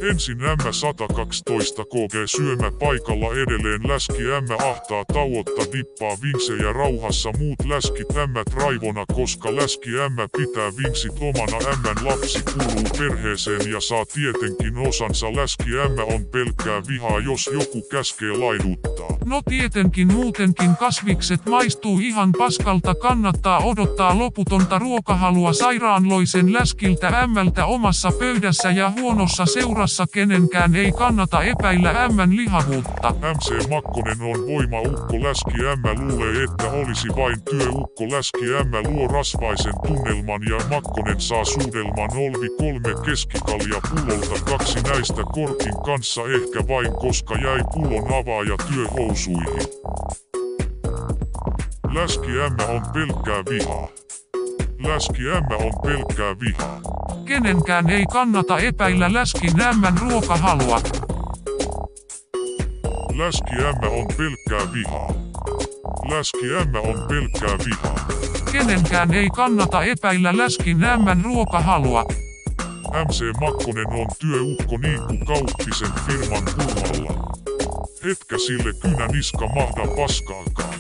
Ensin M112 KG syömä paikalla edelleen läski M ahtaa tauotta dippaa vinksejä rauhassa muut läskit M raivona koska läski M pitää vinksit omana M:n lapsi kuuluu perheeseen ja saa tietenkin osansa läski M on pelkkää vihaa jos joku käskee laiduttaa. No tietenkin muutenkin kasvikset maistuu ihan paskalta kannattaa odottaa loputonta ruokahalua sairaanloisen läskiltä M:ltä omassa pöydässä ja huonossa seurassa kenenkään ei kannata epäillä M:n lihavuutta. MC Makkonen on voimaukko läski M luulee että olisi vain työukko läski M luo rasvaisen tunnelman ja Makkonen saa suudelman olvi 3 keskikalja pullolta 2 näistä korkin kanssa ehkä vain koska jäi pullon avaaja työhousuihin. Läski M on pelkkää vihaa. Läski M on pelkkää vihaa. Kenenkään ei kannata epäillä läskin M:n ruokahalua. Läski M on pelkkää vihaa. Läski M on pelkkää vihaa. Kenenkään ei kannata epäillä läskin M:n ruokahalua. MC Makkonen on työukko niin kuin Kauppisen firman kulmalla. Etkä sille kynä niska mahda paskaakaan.